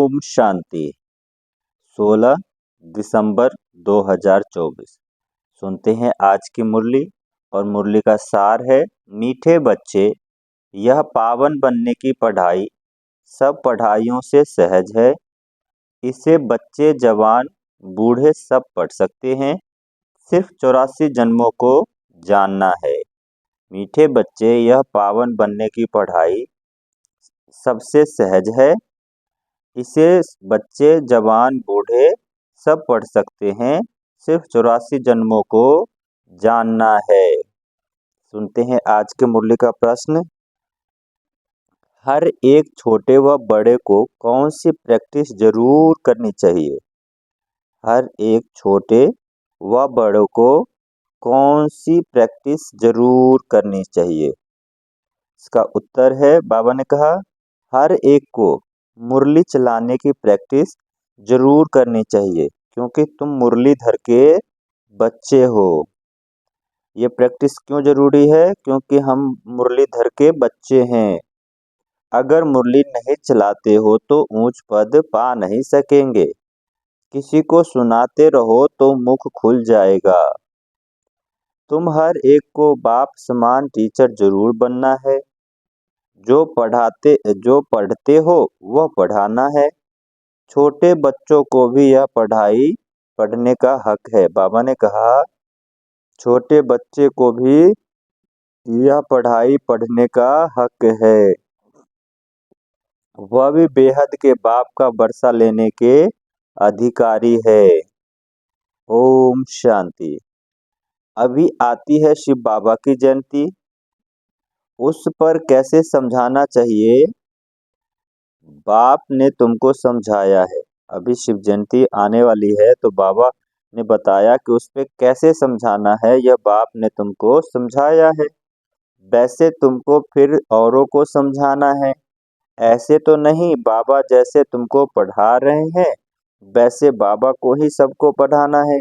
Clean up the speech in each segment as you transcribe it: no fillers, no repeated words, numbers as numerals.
ओम शांति। 16 दिसंबर 2024। सुनते हैं आज की मुरली और मुरली का सार है, मीठे बच्चे यह पावन बनने की पढ़ाई सब पढ़ाइयों से सहज है। इसे बच्चे जवान बूढ़े सब पढ़ सकते हैं, सिर्फ 84 जन्मों को जानना है। मीठे बच्चे यह पावन बनने की पढ़ाई सबसे सहज है। इसे बच्चे जवान बूढ़े सब पढ़ सकते हैं, सिर्फ 84 जन्मों को जानना है। सुनते हैं आज के मुरली का प्रश्न। हर एक छोटे व बड़े को कौन सी प्रैक्टिस जरूर करनी चाहिए? हर एक छोटे व बड़े को कौन सी प्रैक्टिस जरूर करनी चाहिए? इसका उत्तर है, बाबा ने कहा हर एक को मुरली चलाने की प्रैक्टिस जरूर करनी चाहिए, क्योंकि तुम मुरलीधर के बच्चे हो। ये प्रैक्टिस क्यों जरूरी है? क्योंकि हम मुरलीधर के बच्चे हैं। अगर मुरली नहीं चलाते हो तो ऊंच पद पा नहीं सकेंगे। किसी को सुनाते रहो तो मुख खुल जाएगा। तुम हर एक को बाप समान टीचर जरूर बनना है। जो पढ़ते हो वह पढ़ाना है। छोटे बच्चों को भी यह पढ़ाई पढ़ने का हक है। बाबा ने कहा छोटे बच्चे को भी यह पढ़ाई पढ़ने का हक है। वह भी बेहद के बाप का बरसा लेने के अधिकारी है। ओम शांति। अभी आती है शिव बाबा की जयंती, उस पर कैसे समझाना चाहिए? बाप ने तुमको समझाया है। अभी शिव जयंती आने वाली है तो बाबा ने बताया कि उस पे कैसे समझाना है, यह बाप ने तुमको समझाया है। वैसे तुमको फिर औरों को समझाना है। ऐसे तो नहीं, बाबा जैसे तुमको पढ़ा रहे हैं वैसे बाबा को ही सबको पढ़ाना है।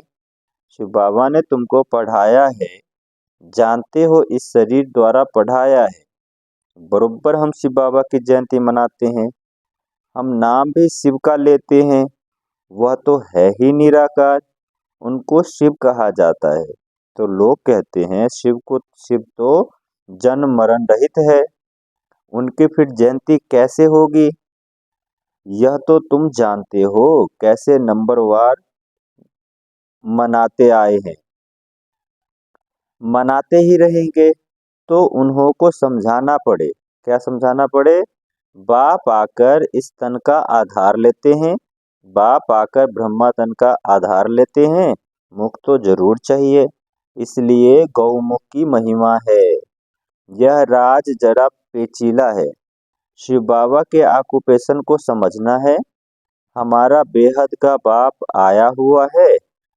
शिव बाबा ने तुमको पढ़ाया है, जानते हो, इस शरीर द्वारा पढ़ाया है। बरोबर हम शिव बाबा की जयंती मनाते हैं। हम नाम भी शिव का लेते हैं, वह तो है ही निराकार, उनको शिव कहा जाता है। तो लोग कहते हैं शिव तो जन्म मरण रहित है, उनकी फिर जयंती कैसे होगी? यह तो तुम जानते हो कैसे नंबरवार मनाते आए हैं, मनाते ही रहेंगे। तो उन्हों को समझाना पड़े। क्या समझाना पड़े? बाप आकर इस तन का आधार लेते हैं, बाप आकर ब्रह्मा तन का आधार लेते हैं, मुख तो जरूर चाहिए। इसलिए गौमुख की महिमा है। यह राज जरा पेचीला है। शिव बाबा के ऑक्यूपेशन को समझना है। हमारा बेहद का बाप आया हुआ है,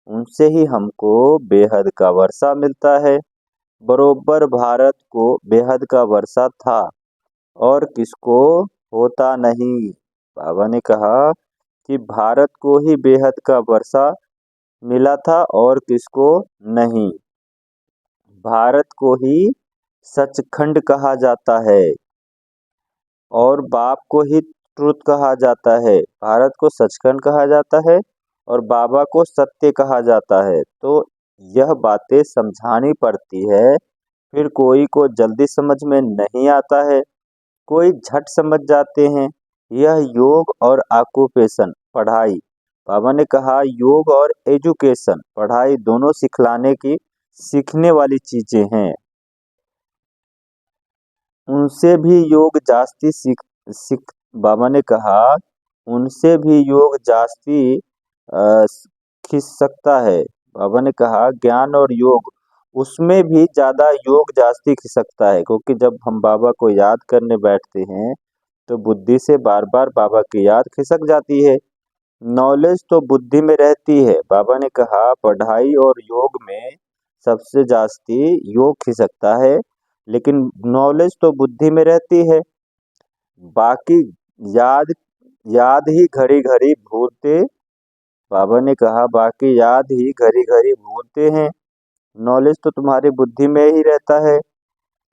उनसे ही हमको बेहद का वर्षा मिलता है। बरोबर भारत को बेहद का वर्षा था और किसको होता नहीं। बाबा ने कहा कि भारत को ही बेहद का वर्षा मिला था और किसको नहीं। भारत को ही सचखंड कहा जाता है और बाप को ही ट्रुथ कहा जाता है। भारत को सचखंड कहा जाता है और बाबा को सत्य कहा जाता है। तो यह बातें समझानी पड़ती है। फिर कोई को जल्दी समझ में नहीं आता है, कोई झट समझ जाते हैं। यह योग और ऑक्यूपेशन पढ़ाई, बाबा ने कहा योग और एजुकेशन पढ़ाई दोनों सिखलाने की सीखने वाली चीजें हैं। उनसे भी योग जास्ती सीख बाबा ने कहा उनसे भी योग जास्ती खिंच सकता है। बाबा ने कहा ज्ञान और योग, उसमें भी ज्यादा योग जास्ती खिसकता है, क्योंकि जब हम बाबा को याद करने बैठते हैं तो बुद्धि से बार बार बाबा की याद खिसक जाती है। नॉलेज तो बुद्धि में रहती है। बाबा ने कहा पढ़ाई और योग में सबसे जास्ती योग खिसकता है, लेकिन नॉलेज तो बुद्धि में रहती है। बाकी याद याद ही घड़ी घड़ी भूलते, बाबा ने कहा बाकी याद ही घड़ी घड़ी भूलते हैं। नॉलेज तो तुम्हारी बुद्धि में ही रहता है।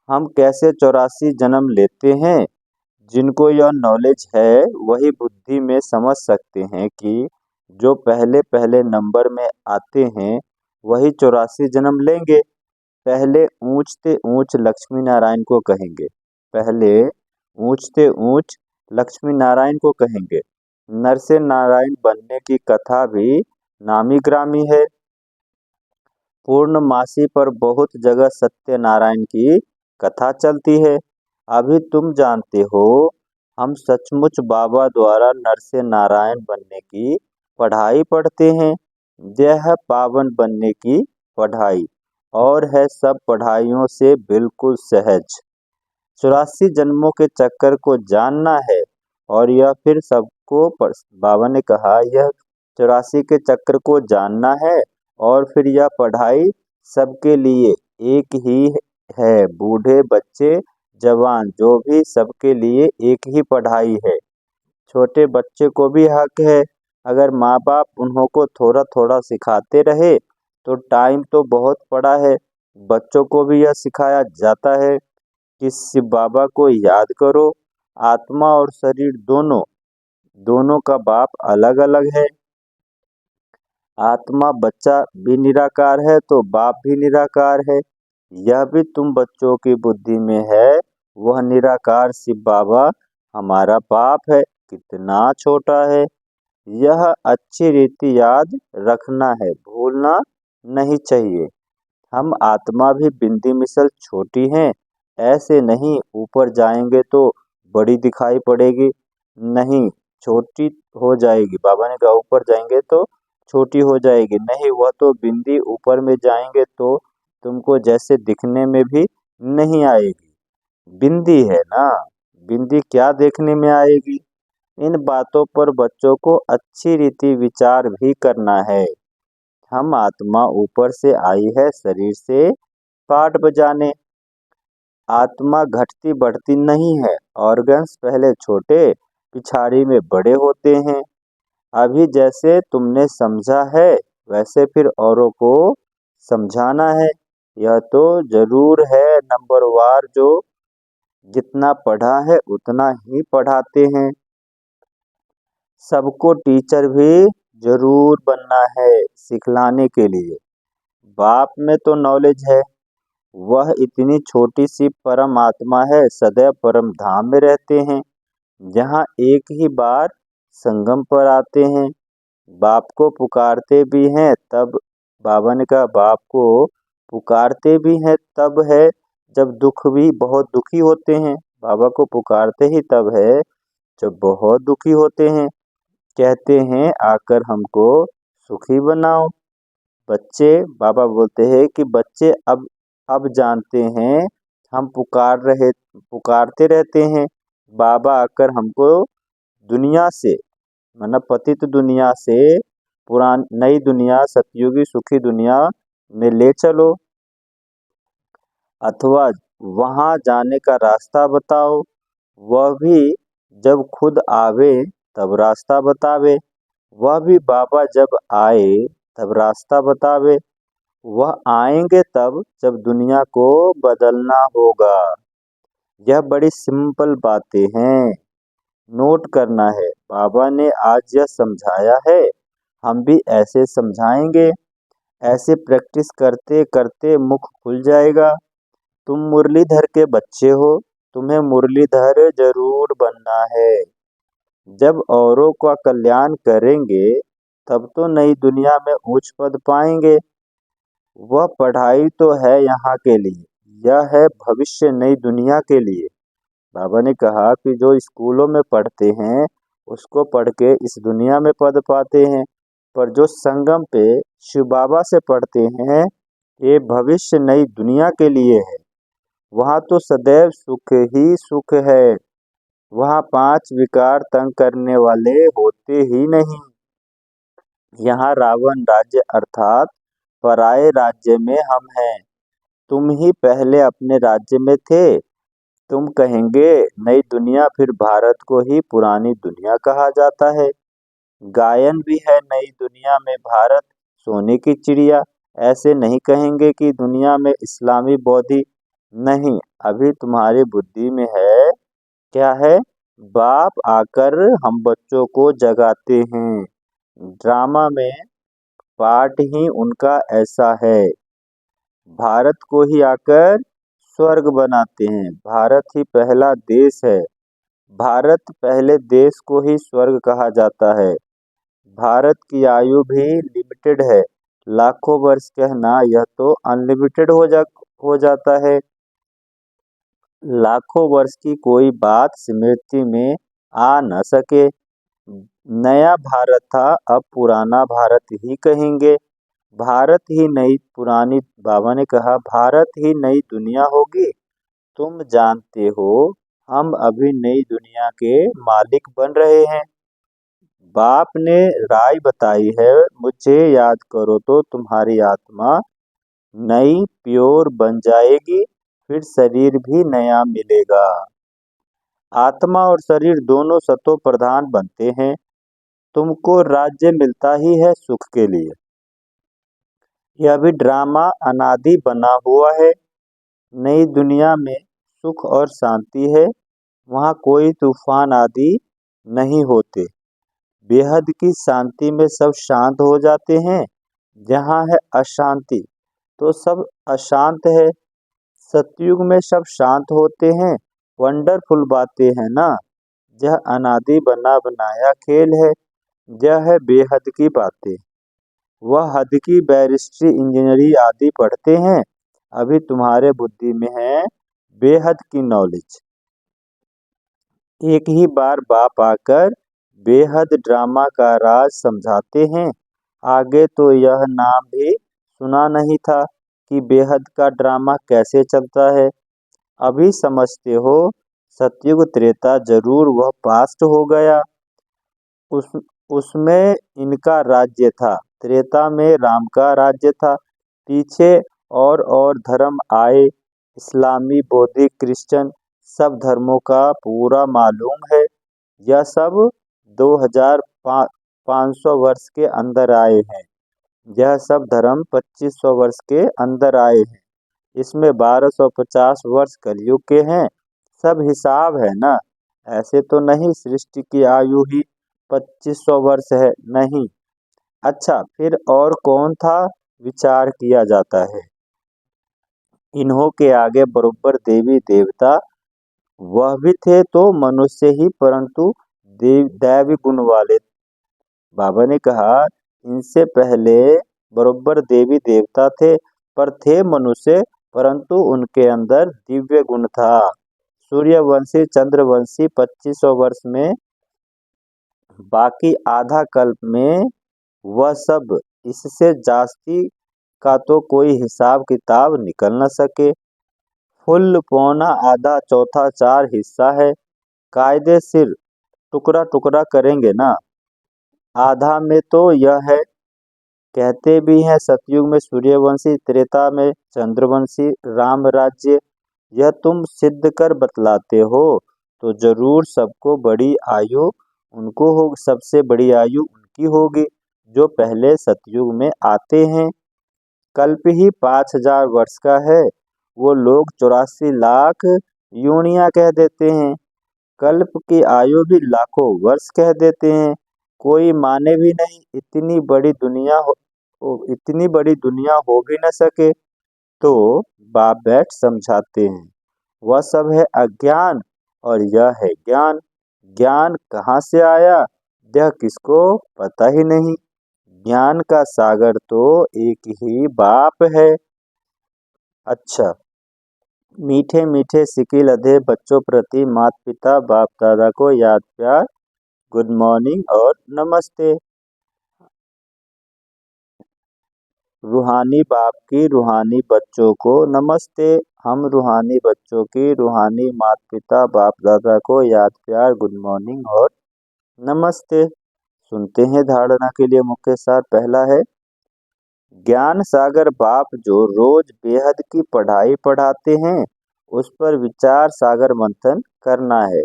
हम कैसे 84 जन्म लेते हैं, जिनको यह नॉलेज है वही बुद्धि में समझ सकते हैं कि जो पहले पहले नंबर में आते हैं वही 84 जन्म लेंगे। पहले ऊंचते ऊंच लक्ष्मी नारायण को कहेंगे। पहले ऊंचते ऊंच लक्ष्मी नारायण को कहेंगे। नर से नारायण बनने की कथा भी नामी ग्रामी है। पूर्णमासी पर बहुत जगह सत्यनारायण की कथा चलती है। अभी तुम जानते हो हम सचमुच बाबा द्वारा नर से नारायण बनने की पढ़ाई पढ़ते हैं। यह है पावन बनने की पढ़ाई और है सब पढ़ाइयों से बिल्कुल सहज। 84 जन्मों के चक्कर को जानना है और यह फिर सबको बाबा ने कहा यह 84 के चक्र को जानना है और फिर यह पढ़ाई सबके लिए एक ही है। बूढ़े बच्चे जवान जो भी सबके लिए एक ही पढ़ाई है। छोटे बच्चे को भी हक है। अगर माँ बाप उन्हों को थोड़ा थोड़ा सिखाते रहे तो टाइम तो बहुत पड़ा है। बच्चों को भी यह सिखाया जाता है कि शिव बाबा को याद करो। आत्मा और शरीर दोनों दोनों का बाप अलग अलग है। आत्मा बच्चा भी निराकार है तो बाप भी निराकार है। यह भी तुम बच्चों की बुद्धि में है। वह निराकार शिव बाबा हमारा बाप है। कितना छोटा है। यह अच्छी रीति याद रखना है, भूलना नहीं चाहिए। हम आत्मा भी बिंदी मिसल छोटी हैं। ऐसे नहीं ऊपर जाएंगे तो बड़ी दिखाई पड़ेगी। नहीं, छोटी हो जाएगी। बाबा ने कहा ऊपर जाएंगे तो छोटी हो जाएगी। नहीं, वह तो बिंदी ऊपर में जाएंगे तो तुमको जैसे दिखने में भी नहीं आएगी। बिंदी है ना, बिंदी क्या देखने में आएगी। इन बातों पर बच्चों को अच्छी रीति विचार भी करना है। हम आत्मा ऊपर से आई है शरीर से पाठ बजाने। आत्मा घटती बढ़ती नहीं है। ऑर्गन्स पहले छोटे पिछाड़ी में बड़े होते हैं। अभी जैसे तुमने समझा है वैसे फिर औरों को समझाना है। यह तो जरूर है नंबरवार जो जितना पढ़ा है उतना ही पढ़ाते हैं। सबको टीचर भी जरूर बनना है सिखलाने के लिए। बाप में तो नॉलेज है। वह इतनी छोटी सी परम आत्मा है, सदैव परम धाम में रहते हैं जहाँ एक ही बार संगम पर आते हैं। बाप को पुकारते भी हैं तब, बाबा ने कहा बाप को पुकारते भी हैं तब है जब दुख भी बहुत दुखी होते हैं। बाबा को पुकारते ही तब है जब बहुत दुखी होते हैं। कहते हैं आकर हमको सुखी बनाओ। बच्चे, बाबा बोलते हैं कि बच्चे अब जानते हैं हम पुकारते रहते हैं। बाबा आकर हमको दुनिया से, मतलब पतित दुनिया से नई दुनिया सतयुगी सुखी दुनिया में ले चलो, अथवा वहां जाने का रास्ता बताओ। वह भी जब खुद आवे तब रास्ता बतावे। वह भी बाबा जब आए तब रास्ता बतावे। वह आएंगे तब जब दुनिया को बदलना होगा। यह बड़ी सिंपल बातें हैं, नोट करना है। बाबा ने आज यह समझाया है, हम भी ऐसे समझाएंगे। ऐसे प्रैक्टिस करते करते मुख खुल जाएगा। तुम मुरलीधर के बच्चे हो, तुम्हें मुरलीधर जरूर बनना है। जब औरों का कल्याण करेंगे तब तो नई दुनिया में ऊंच पद पाएंगे। वह पढ़ाई तो है यहाँ के लिए, यह है भविष्य नई दुनिया के लिए। बाबा ने कहा कि जो स्कूलों में पढ़ते हैं उसको पढ़ के इस दुनिया में पद पाते हैं, पर जो संगम पे शिव बाबा से पढ़ते हैं ये भविष्य नई दुनिया के लिए है। वहाँ तो सदैव सुख ही सुख है। वहाँ 5 विकार तंग करने वाले होते ही नहीं। यहाँ रावण राज्य अर्थात पराये राज्य में हम हैं। तुम ही पहले अपने राज्य में थे। तुम कहेंगे नई दुनिया, फिर भारत को ही पुरानी दुनिया कहा जाता है। गायन भी है नई दुनिया में भारत सोने की चिड़िया। ऐसे नहीं कहेंगे कि दुनिया में इस्लामी बौद्धि नहीं। अभी तुम्हारी बुद्धि में है क्या है बाप आकर हम बच्चों को जगाते हैं। ड्रामा में पार्ट ही उनका ऐसा है। भारत को ही आकर स्वर्ग बनाते हैं। भारत ही पहला देश है। भारत पहले देश को ही स्वर्ग कहा जाता है। भारत की आयु भी लिमिटेड है। लाखों वर्ष कहना यह तो अनलिमिटेड हो जाता है। लाखों वर्ष की कोई बात स्मृति में आ न सके। नया भारत था, अब पुराना भारत ही कहेंगे। भारत ही नई पुरानी बाबा ने कहा भारत ही नई दुनिया होगी। तुम जानते हो हम अभी नई दुनिया के मालिक बन रहे हैं। बाप ने राय बताई है, मुझे याद करो तो तुम्हारी आत्मा नई प्योर बन जाएगी, फिर शरीर भी नया मिलेगा। आत्मा और शरीर दोनों सतो प्रधान बनते हैं। तुमको राज्य मिलता ही है सुख के लिए। यह भी ड्रामा अनादि बना हुआ है। नई दुनिया में सुख और शांति है। वहाँ कोई तूफान आदि नहीं होते। बेहद की शांति में सब शांत हो जाते हैं। जहाँ है अशांति तो सब अशांत है। सतयुग में सब शांत होते हैं। वंडरफुल बातें है ना। यह अनादि बना बनाया खेल है। यह है बेहद की बातें। वह हद की बैरिस्ट्री इंजीनियरिंग आदि पढ़ते हैं। अभी तुम्हारे बुद्धि में है बेहद की नॉलेज। एक ही बार बाप आकर बेहद ड्रामा का राज समझाते हैं। आगे तो यह नाम भी सुना नहीं था कि बेहद का ड्रामा कैसे चलता है। अभी समझते हो। सतयुग त्रेता जरूर वह पास्ट हो गया। उस उसमें इनका राज्य था। त्रेता में राम का राज्य था। पीछे और धर्म आए। इस्लामी, बौद्धिक, क्रिश्चियन सब धर्मों का पूरा मालूम है। यह सब 2500 वर्ष के अंदर आए हैं। यह सब धर्म 2500 वर्ष के अंदर आए हैं। इसमें 1250 वर्ष कलयुग के हैं। सब हिसाब है ना। ऐसे तो नहीं सृष्टि की आयु ही 2500 वर्ष है, नहीं। अच्छा, फिर और कौन था विचार किया जाता है। इन्हों के आगे बरोबर देवी देवता वह भी थे तो मनुष्य ही, परंतु दैवी गुण वाले। बाबा ने कहा इनसे पहले बरोबर देवी देवता थे, पर थे मनुष्य, परंतु उनके अंदर दिव्य गुण था। सूर्यवंशी चंद्रवंशी 2500 वर्ष में, बाकी आधा कल्प में वह सब। इससे जास्ती का तो कोई हिसाब किताब निकल न सके। फुल, पौना, आधा, चौथा, 4 हिस्सा है। कायदे सिर टुकड़ा टुकड़ा करेंगे ना। आधा में तो यह है, कहते भी हैं सतयुग में सूर्यवंशी, त्रेता में चंद्रवंशी राम राज्य। यह तुम सिद्ध कर बतलाते हो तो जरूर सबको बड़ी आयु उनको हो, सबसे बड़ी आयु उनकी होगी जो पहले सतयुग में आते हैं। कल्प ही 5000 वर्ष का है। वो लोग 84 लाख यूनिया कह देते हैं। कल्प की आयु भी लाखों वर्ष कह देते हैं। कोई माने भी नहीं। इतनी बड़ी दुनिया हो भी न सके तो बाप बैठ समझाते हैं। वह सब है अज्ञान और यह है ज्ञान। ज्ञान कहाँ से आया यह किसको पता ही नहीं। ज्ञान का सागर तो एक ही बाप है। अच्छा, मीठे मीठे सिकी लधे बच्चों प्रति माता पिता बाप दादा को याद प्यार, गुड मॉर्निंग और नमस्ते। रूहानी बाप की रूहानी बच्चों को नमस्ते। हम रूहानी बच्चों की रूहानी माता पिता बाप दादा को याद प्यार, गुड मॉर्निंग और नमस्ते। सुनते हैं धारणा के लिए मुख्य सार। पहला है ज्ञान सागर बाप जो रोज बेहद की पढ़ाई पढ़ाते हैं, उस पर विचार सागर मंथन करना है।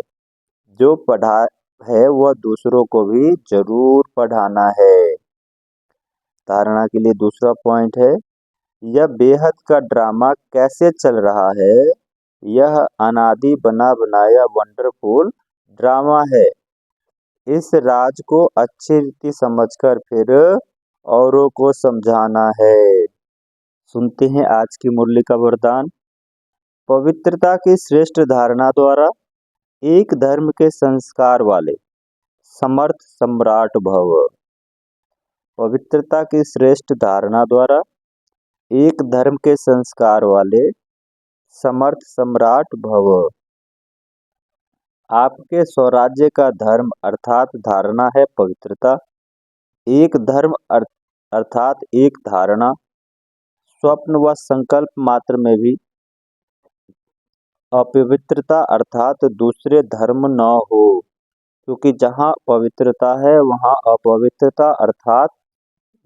जो पढ़ा है वह दूसरों को भी जरूर पढ़ाना है। धारणा के लिए दूसरा पॉइंट है यह बेहद का ड्रामा कैसे चल रहा है। यह अनादि बना बनाया वंडरफुल ड्रामा है। इस राज को अच्छी रीति समझकर फिर औरों को समझाना है। सुनते हैं आज की मुरली का वरदान। पवित्रता की श्रेष्ठ धारणा द्वारा एक धर्म के संस्कार वाले समर्थ सम्राट भव। पवित्रता की श्रेष्ठ धारणा द्वारा एक धर्म के संस्कार वाले समर्थ सम्राट भव। आपके स्वराज्य का धर्म अर्थात धारणा है पवित्रता। एक धर्म अर्थात एक धारणा, स्वप्न व संकल्प मात्र में भी अपवित्रता अर्थात दूसरे धर्म न हो, क्योंकि जहाँ पवित्रता है वहाँ अपवित्रता अर्थात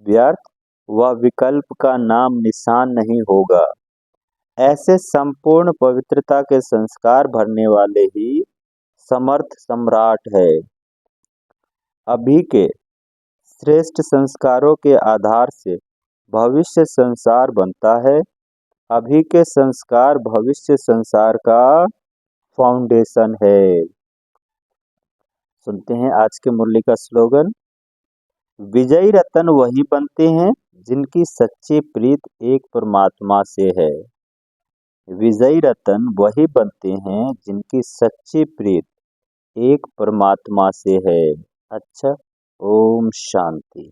व्यर्थ व विकल्प का नाम निशान नहीं होगा। ऐसे संपूर्ण पवित्रता के संस्कार भरने वाले ही समर्थ सम्राट है। अभी के श्रेष्ठ संस्कारों के आधार से भविष्य संसार बनता है। अभी के संस्कार भविष्य संसार का फाउंडेशन है। सुनते हैं आज के मुरली का स्लोगन। विजयी रतन वही बनते हैं जिनकी सच्ची प्रीत एक परमात्मा से है। विजयी रतन वही बनते हैं जिनकी सच्ची प्रीत एक परमात्मा से है। अच्छा, ओम शांति।